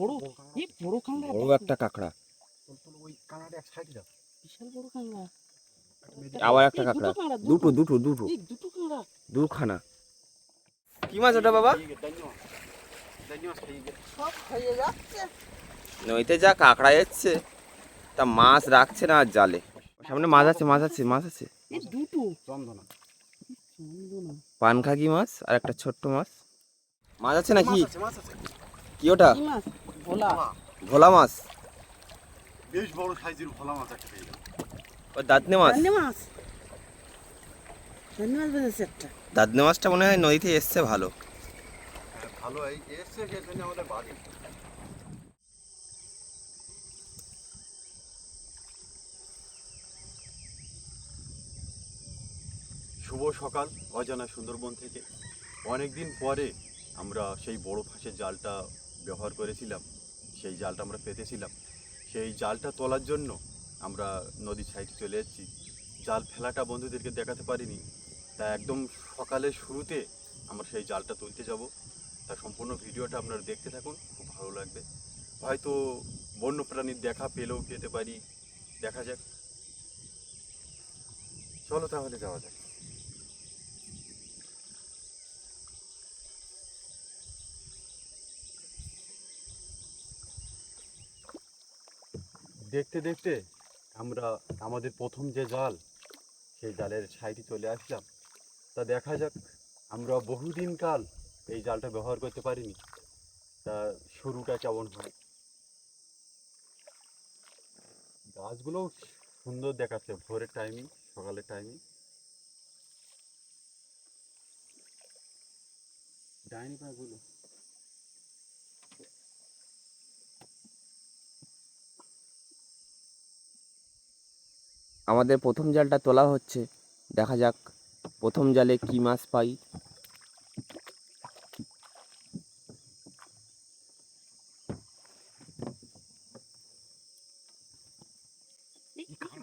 বড় এই বড় কাঁকড়া, বড় একটা কাঁকড়া, ওই কাঁকড়াটা এক সাইডে দাও। বিশাল বড় কাঁকড়া। আবার একটা এই কাঁকড়া, দুটো দুটো এই দুটো কাঁকড়া। দুখানা। কি মাছ ওটা বাবা? সব হয়ে যাচ্ছে। নইতে যা কাঁকড়া এসছে তা মাছ রাখছে না আর জালে। সামনে মাছ আছে, মাছ আছে, মাছ আছে। এই দুটো চন্দনা চন্দনা। পানখাকি মাছ আর একটা ছোট্ট মাছ। মাছ আছে নাকি? মাছ আছে। কি ওটা? কি মাছ? ভোলা। ভোলা মাছ। বেশ বড় সাইজের ভোলা মাছ একটা পেয়ে গেল। ও দাঁতনে মাছ। দান্নে মাছ। দান্নে মাছ বেঁধেছে একটা। দাঁতনে মাছটা মনে হয় নদীতে এসছে ভালো। হ্যাঁ ভালো এই এসছে, সেজন্য আমাদের বাড়ি। শুভ সকাল অজানা সুন্দরবন থেকে। অনেকদিন পরে আমরা সেই বড় ফাঁসের জালটা ব্যবহার করেছিলাম, সেই জালটা আমরা পেতেছিলাম। সেই জালটা তোলার জন্য আমরা নদীর সাইডে চলে এসেছি। জাল ফেলাটা বন্ধুদেরকে দেখাতে পারিনি, তা একদম সকালের শুরুতে আমরা সেই জালটা তুলতে যাব। তার সম্পূর্ণ ভিডিওটা আপনারা দেখতে থাকুন, খুব ভালো লাগবে। হয়তো বন্য প্রাণীর দেখা পেলেও পেতে পারি, দেখা যাক। চলো তাহলে যাওয়া যাক। দেখতে দেখতে আমরা আমাদের প্রথম যে জাল, সেই জালের সাইডে চলে আসলাম। তা দেখা যাক, আমরা বহুদিন কাল এই জালটা ব্যবহার করতে পারিনি, তা শুরুটা কেমন হয়। গাছগুলো সুন্দর দেখাচ্ছে ভোরের টাইমিং, সকালের টাইমিং। ডাইনি পাগুলো আমাদের প্রথম জালটা তোলা হচ্ছে, দেখা যাক প্রথম জালে কি মাছ পাই।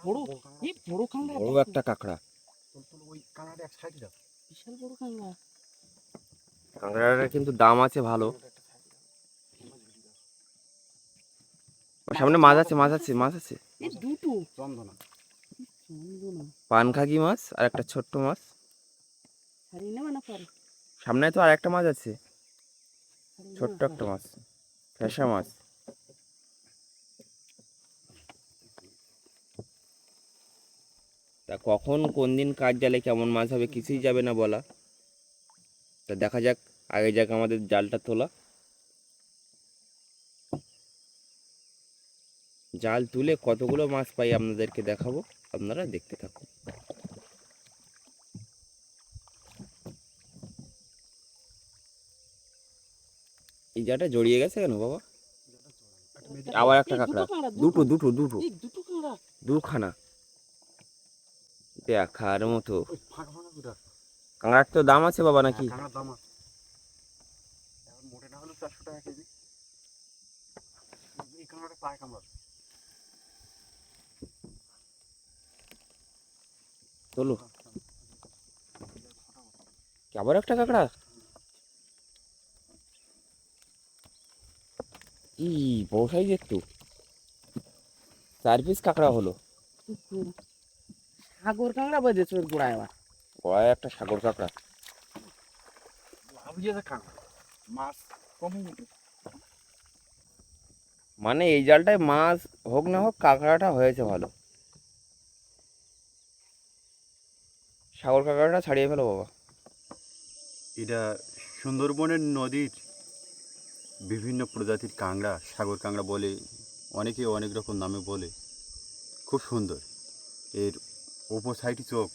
বড় এই বড় কাঁকড়া। বড় একটা কাঁকড়া। ওই কাঁকড়াটা এক সাইডে দাও। বিশাল বড় কাঁকড়া। কাঁকড়াটার কিন্তু দাম আছে ভালো। সামনে মাছ আছে, মাছ আছে, মাছ আছে। এই দুটো চন্দনা চন্দনা। পানখাকি মাছ আর একটা ছোট্ট মাছ। ছাড়িয়ে নেবে না পরে? সামনে তো আর একটা মাছ আছে, ছাড়িয়ে ছোট্ট নেবে একটা মাছ, ফ্যাসা মাছ। তা কখন কোন দিন কাজ জালে কেমন মাছ হবে কিছুই যাবে না বলা। তা দেখা যাক, আগে যাক আমাদের জালটা তোলা। জাল তুলে কতগুলো মাছ পাই আপনাদেরকে দেখাবো, আপনারা দেখতে থাকুন। এই জালটা জড়িয়ে গেছে কেন বাবা? আবার একটা কাঁকড়া, দুটো দুটো দুটো এই দুটো কাঁকড়া। দুখানা। দেখার মতো। ওই ফাঁকা ফাঁকা দুটো আছে। কাঁকড়ার তো দাম আছে বাবা নাকি? কাঁকড়ার দাম আছে, এখন মোটে না হলেও 400 টাকা কেজি। এই কাঁকড়াটা পায় কামড়াবে। চলো, আবার একটা কাঁকড়া। ই বড় সাইজের তো, 4 পিস কাঁকড়া হলো। সাগর কাঁকড়া বেঁধেছে ওর গোড়ায় আবার। গড়ায় একটা সাগর কাঁকড়া। লাভ গিয়েছে কাঁকড়া, মাছ কমই উঠে। মানে এই জালটায় মাছ হোক না হোক কাঁকড়াটা হয়েছে ভালো। সাগর কাঁকড়াটা ছাড়িয়ে ফেলো বাবা। এটা সুন্দরবনের নদীর বিভিন্ন প্রজাতির কাঁকড়া, সাগর কাঁকড়া বলে, অনেকে অনেক রকম নামে বলে। খুব সুন্দর, এর ওপর সাইডে চোখ।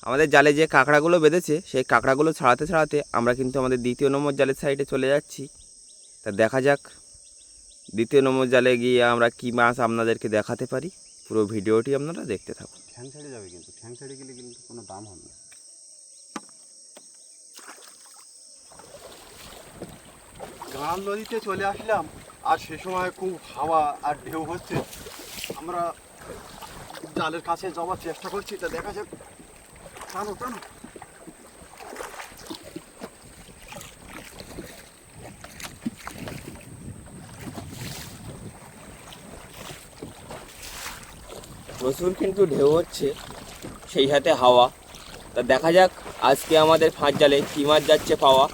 আমাদের জালে যে কাঁকড়াগুলো বেঁধেছে সেই কাঁকড়াগুলো ছাড়াতে ছাড়াতে আমরা কিন্তু আমাদের দ্বিতীয় নম্বর জালের সাইডে চলে যাচ্ছি। তা দেখা যাক দ্বিতীয় নম্বর জালে গিয়ে আমরা কি মাছ আপনাদেরকে দেখাতে পারি। পুরো ভিডিওটি আপনারা দেখতে থাকুন। ঠ্যাং ছেড়ে যাবে, কিন্তু ঠ্যাং ছেড়ে গেলে কিন্তু কোনো দাম হবে না। গান নদীতে চলে আসলাম, আর সে সময় খুব হাওয়া আর ঢেউ হচ্ছে। আমরা জালের কাছে যাওয়ার চেষ্টা করছি, তা দেখা যাক। টানো টানো। প্রচুর কিন্তু ঢেউ হচ্ছে, সেই সাথে হাওয়া। তা দেখা যাক আজকে আমাদের ফাঁস জালে কী মাছ যাচ্ছে পাওয়া।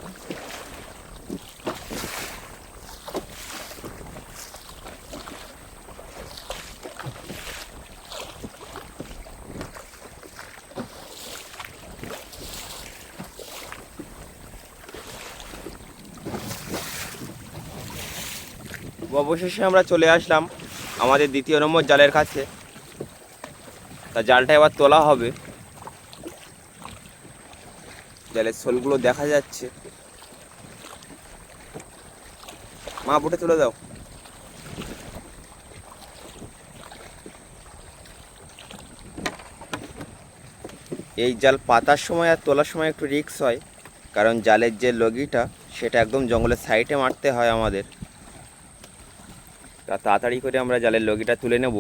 অবশেষে আমরা চলে আসলাম আমাদের দ্বিতীয় নম্বর জালের কাছে। তা জালটা এবার তোলা হবে। জালের শোলগুলো দেখা যাচ্ছে। মা বুটে তুলে দাও। এই জাল পাতার সময় আর তোলার সময় একটু রিস্ক হয়, কারণ জালের যে লগিটা সেটা একদম জঙ্গলের সাইডে মারতে হয় আমাদের। তা তাড়াতাড়ি করে আমরা জালের লগিটা তুলে নেব।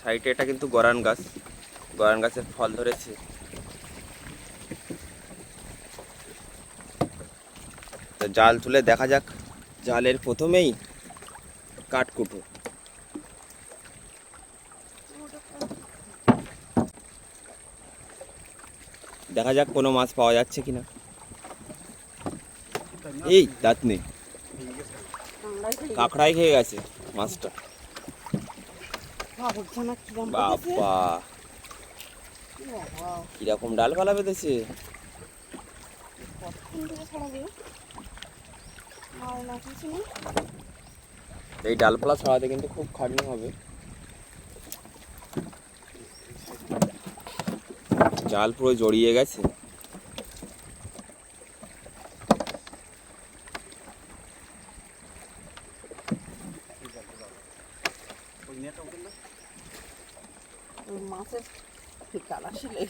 সাইডে এটা কিন্তু গরান গাছ, গরান গাছের ফল ধরেছে। তো জাল তুলে দেখা যাক। জালের প্রথমেই কাঠকুটো। দেখা যাক কোনো মাছ পাওয়া যাচ্ছে কিনা। এই দাঁত নেই, কাঁকড়াই খেয়ে গেছে মাছটা। বাবা কিরকম ডালপালা বেঁধেছে। এই ডালপালা ছাড়াতে কিন্তু খুব খাটনি হবে। জাল পুরো জড়িয়ে গেছে। মাছের কাল আসলে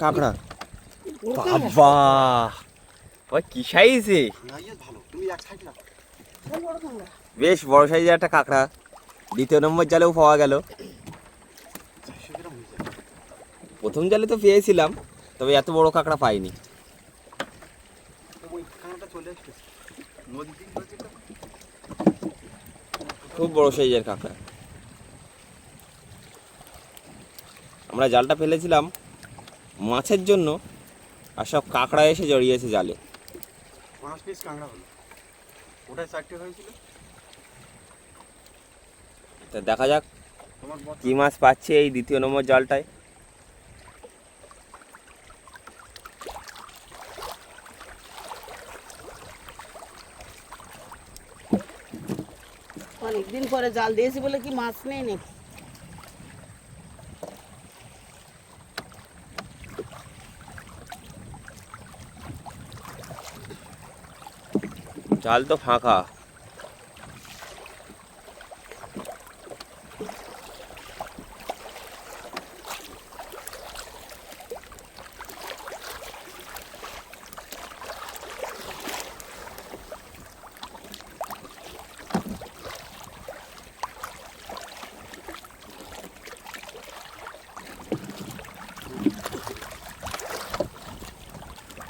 কাঁকড়া। বাবা ওই কি সাইজে, বেশ বড় সাইজের একটা কাঁকড়া। দ্বিতীয় নম্বর জালেও পাওয়া গেল। প্রথম জালে তো পেয়েছিলাম, তবে এত বড় কাঁকড়া পাইনি। খুব বড় সাইজের কাঁকড়া। আমরা জালটা ফেলেছিলাম মাছের জন্য, আর সব কাঁকড়া এসে জড়িয়েছে জালে। 5 পিস কাঁকড়া হলো, ওটাই 4টে হয়েছিল। তা দেখা যাক কি মাছ পাচ্ছে এই দ্বিতীয় নম্বর জালটায়। অনেকদিন পরে জাল দিয়েছি বলে কি মাছ নেই নাকি? জাল তো ফাঁকা।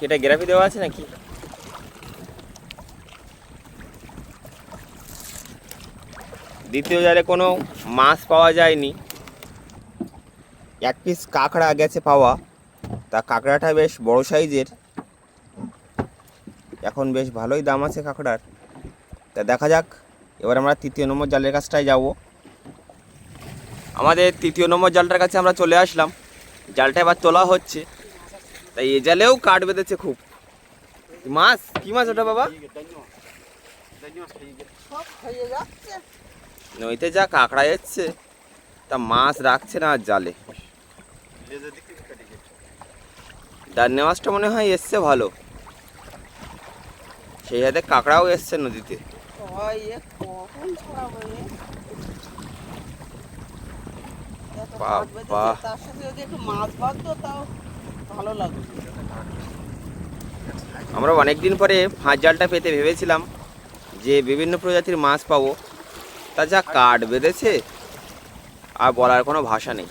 এটা গ্রাফি দেওয়া আছে নাকি? দ্বিতীয় জালে কোনো মাছ পাওয়া যায়নি। 1 পিস কাঁকড়া গেছে পাওয়া। তা কাঁকড়াটা বেশ বড় সাইজের, এখন বেশ ভালোই দাম আছে কাঁকড়ার। তা দেখা যাক, এবার আমরা তৃতীয় নম্বর জালের কাছটায় যাব। আমাদের তৃতীয় নম্বর জালটার কাছে আমরা চলে আসলাম। জালটা এবার তোলা হচ্ছে। তাই এ জালেও কাঠ বেঁধেছে খুব। মাছ কি মাছ ওটা বাবা? সব হয়ে যাচ্ছে। নইতে যা কাঁকড়া এসছে তা মাছ রাখছে না আর জালে। লেজের দিক থেকে কেটে গেছে। দান্নে মাছটা মনে হয় এসছে ভালো, সেই হাতে কাঁকড়াও এসছে নদীতে। সবাই এ কখন ছড়াবো এ? এত কাঠ বেঁধেছে, বাবা। তার সাথে যদি একটু মাছ বাঁধতো তাও ভালো লাগতো। আমরা অনেক দিন পরে ফাঁস জালটা পেতে ভেবেছিলাম যে বিভিন্ন প্রজাতির মাছ পাবো, তা যা কাঠ বেঁধেছে আর বলার কোনো ভাষা নেই।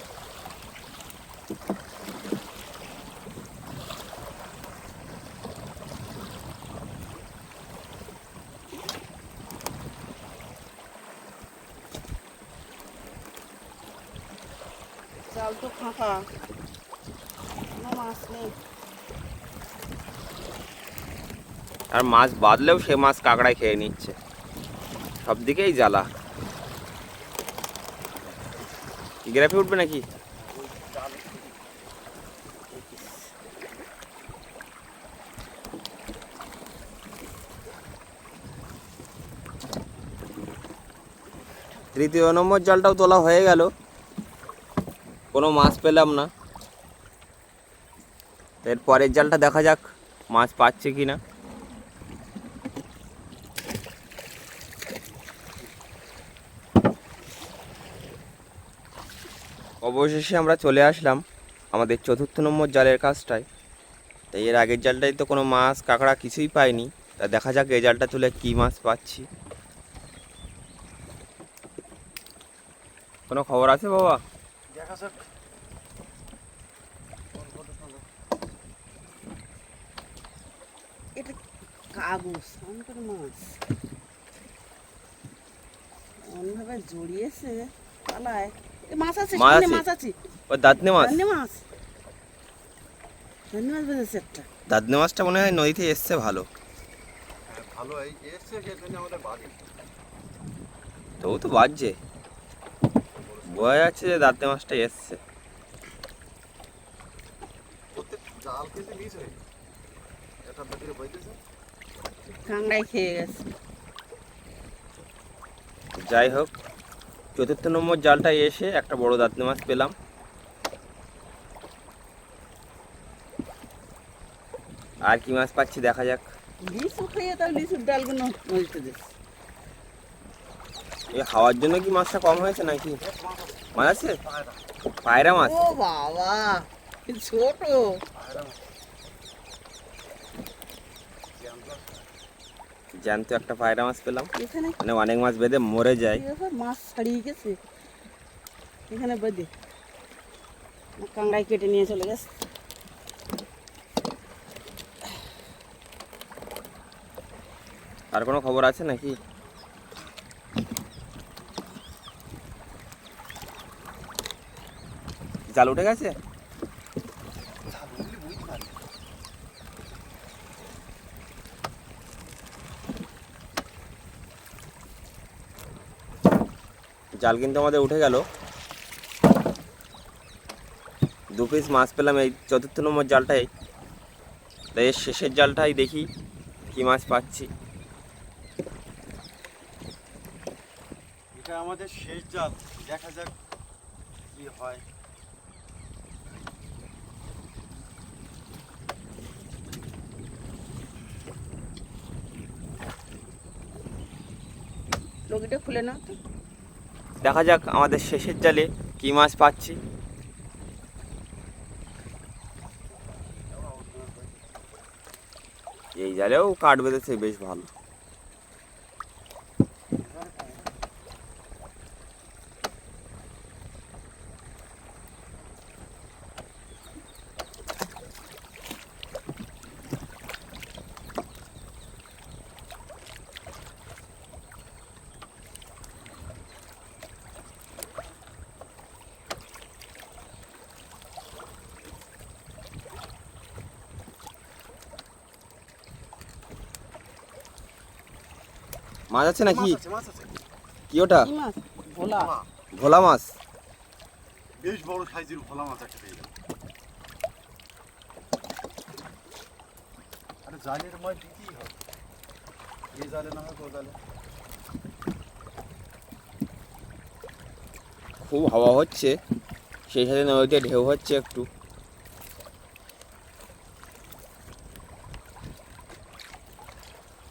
জাল তো ফাঁকা, কোনো মাছ নেই। আর মাছ বাঁধলেও সে মাছ কাঁকড়ায় খেয়ে নিচ্ছে, সব দিকেই জ্বালা। গ্রাফে উঠবে নাকি? তৃতীয় নম্বর জালটাও তোলা হয়ে গেল, কোনো মাছ পেলাম না। এর পরের জালটা দেখা যাক মাছ পাচ্ছে কি না। অবশেষে আমরা চলে আসলাম আমাদের চতুর্থ নম্বর জালের কাজটায়। তাই এর আগের জালটায় তো কোনো মাছ কাঁকড়া কিছুই পাইনি, তা দেখা যাক এই জালটা তুলে কী মাছ পাচ্ছি। কোনো খবর আছে বাবা? দেখা যাক। এটা কাগজ আমাদের মাছ এমনভাবে জড়িয়েছে পালায়। এ মাছ আছে, মাছ সামনে আছে? মাছ আছে। ও দাঁতনে মাছ। দান্নে মাছ, দান্নে মাছ বেঁধেছে একটা। দাঁতনে মাছটা মনে হয় নদীতে এসছে ভালো, হ্যাঁ, ভালো এই এসছে, সেজন্য আমাদের বাড়ি। তবু তো বাজছে, বোঝা যাচ্ছে যে দাঁতনে মাছটা এসছে। প্রত্যেক জাল কিন্তু নিচ হয়ে এটা ভিতরে বইতেছে। কাংড়ায় খেয়ে গেছে। যাই হোক, চতুর্থ নম্বর জালটায় এসে একটা বড় দাঁতনে মাছ পেলাম। আর কি মাছ পাচ্ছি দেখা যাক। লিচু খেয়ে তাও লিচুর ডালগুলো নদীতে দিচ্ছে। এই হাওয়ার জন্য কি মাছটা কম হয়েছে নাকি? মাছ আছে? পায়রা মাছ। ও বাবা, কি ছোট। জ্যান্ত একটা পায়রা মাছ পেলাম। এখানে মানে অনেক মাছ বেঁধে মরে যায়। কি ব্যাপার? মাছ ছাড়িয়ে গেছে এখানে বেঁধে, কাংড়ায় কেটে নিয়ে চলে গেছে। আর কোনো খবর আছে নাকি? জাল উঠে গেছে? জাল কিন্তু আমাদের উঠে গেল। 2 পিস মাছ পেলাম এই চতুর্থ নম্বর জালটাই। তাই এর শেষের জালটাই দেখি কি মাছ পাচ্ছি। এটা আমাদের শেষ জাল, দেখা যাক কি হয়। লগিটা খুলে নাও তো। দেখা যাক আমাদের শেষের জালে কি মাছ পাচ্ছি। এই জালেও কাঠ বেঁধেছে বেশ ভালো। মাছ আছে নাকি? মাছ আছে। কি ওটা? কি মাছ? ভোলা। ভোলা মাছ। বেশ বড় সাইজের ভোলা মাছ একটা পেয়ে গেল। আরে জালের মাছ দিতেই হবে, এই জালে না হয় ও জালে। খুব হাওয়া হচ্ছে, সেই সাথে নদীতে ঢেউ হচ্ছে একটু।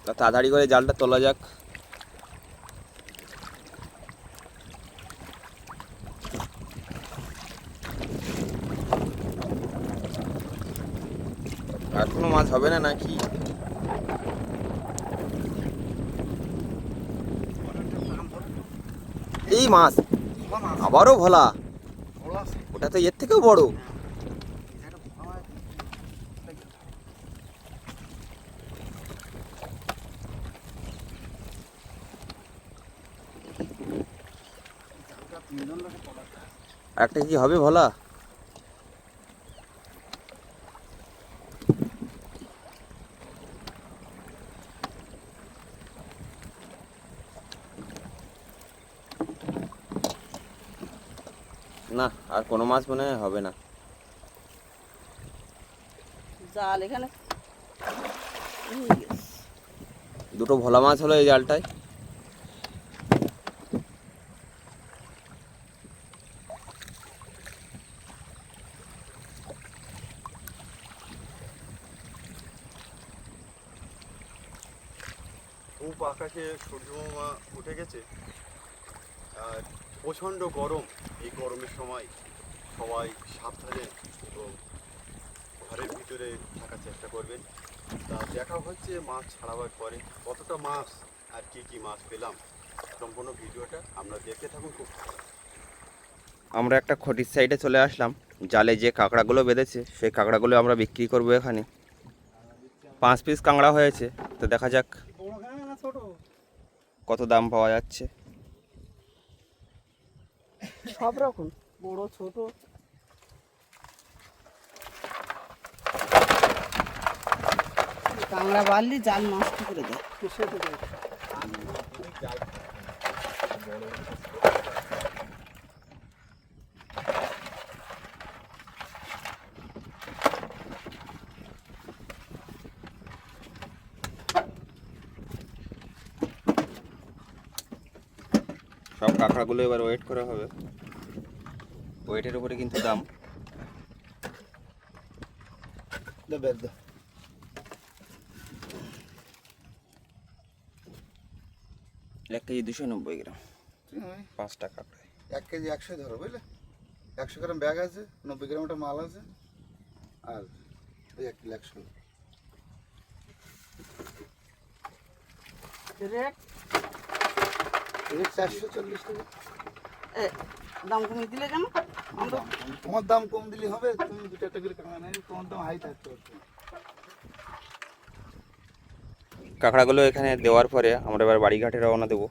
তা তাড়াতাড়ি করে জালটা তোলা যাক। আর কোনো মাছ হবে না নাকি? এই মাছ আবারও ভোলা, ওটা তো এর থেকেও বড়। একটা কি হবে ভোলা? না, আর কোনো মাছ মনে হয় হবে না। জাল এখানে দুটো ভোলা মাছ হলো এই জালটায়। খুব আকাশে সূর্যমামা উঠে গেছে আর প্রচণ্ড গরম। এই গরমের সময় সবাই সাবধানে এবং ঘরের ভিতরে থাকার চেষ্টা করবেন। তা দেখা হচ্ছে মাছ ছাড়াবার পরে কতটা মাছ আর কি মাছ পেলাম, সম্পূর্ণ ভিডিওটা আমরা দেখতে থাকুন। খুব আমরা একটা খটির সাইডে চলে আসলাম। জালে যে কাঁকড়াগুলো বেঁধেছে সেই কাঁকড়াগুলো আমরা বিক্রি করব এখানে। 5 পিস কাঁকড়া হয়েছে, তো দেখা যাক কত দাম পাওয়া যাচ্ছে। সব রকম, বড় ছোট। কাঁকড়া বাড়লি জাল নষ্ট করে দেয়। সব কাঁকড়াগুলো এবার ওয়েট করা হবে, ওয়েটের উপরে কিন্তু দাম। 1 কেজি 290 গ্রাম, 5টা কাঁকড়া। 1 কেজি 100 ধরো, বুঝলে? 100 গ্রাম ব্যাগ আছে, 90 গ্রাম একটা মাল আছে, আর ওই 1 কিলো 100। রেট রেট 440 টাকা। দাম কমিয়ে দিলে কেন? আমরা তোমার দাম কম দিলে হবে, তুমি 2-4 করে কাঁকড়া নেই, তোমার দাম হাই থাকতে হবে। কাঁকড়াগুলো এখানে দেওয়ার পরে আমরা এবার বাড়িঘাটে রওনা দেবো।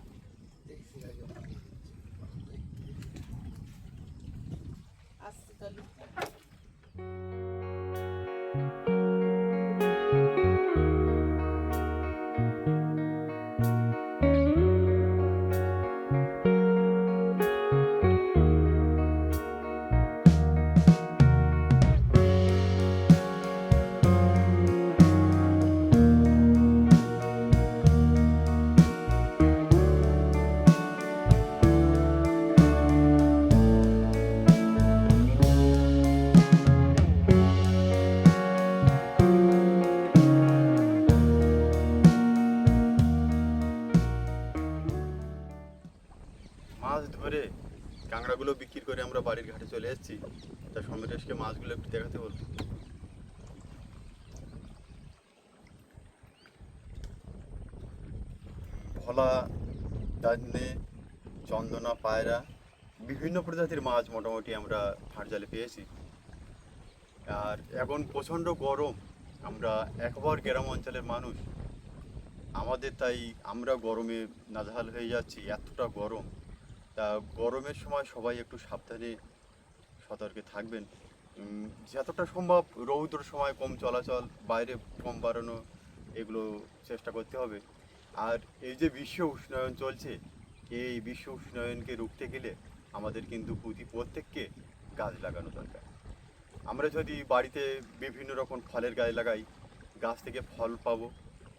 আসছি তাহলে। মাছ ধরে কাঁকড়াগুলো বিক্রি করে আমরা বাড়ির ঘাটে চলে এসেছি। তা সমরেশকে মাছগুলো একটু দেখাতে বলবো। ভোলা, দান্নে, চন্দনা, পায়রা, বিভিন্ন প্রজাতির মাছ মোটামুটি আমরা ফাঁট জালে পেয়েছি। আর এখন প্রচণ্ড গরম, আমরা একবার গ্রাম অঞ্চলের মানুষ, আমাদের তাই আমরা গরমে নাজেহাল হয়ে যাচ্ছি, এতটা গরম। তা গরমের সময় সবাই একটু সাবধানে সতর্কে থাকবেন। যতটা সম্ভব রৌদ্র সময় কম চলাচল, বাইরে কম বাড়ানো, এগুলো চেষ্টা করতে হবে। আর এই যে বিশ্ব উষ্ণায়ন চলছে, এই বিশ্ব উষ্ণায়নকে রুখতে গেলে আমাদের কিন্তু প্রত্যেককে গাছ লাগানো দরকার। আমরা যদি বাড়িতে বিভিন্ন রকম ফলের গাছ লাগাই, গাছ থেকে ফল পাবো,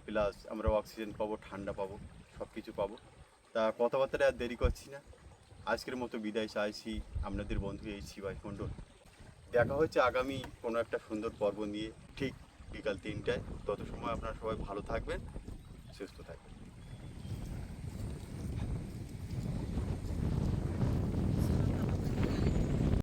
প্লাস আমরা অক্সিজেন পাবো, ঠান্ডা পাবো, সব কিছু পাবো। তা কথাবার্তা আর দেরি করছি না, আজকের মতো বিদায় চাইছি আপনাদের বন্ধু এই শিবাই মণ্ডল। দেখা হচ্ছে আগামী কোনো একটা সুন্দর পর্ব নিয়ে ঠিক বিকাল 3টায়। তত সময় আপনারা সবাই ভালো থাকবেন, সুস্থ থাকবেন।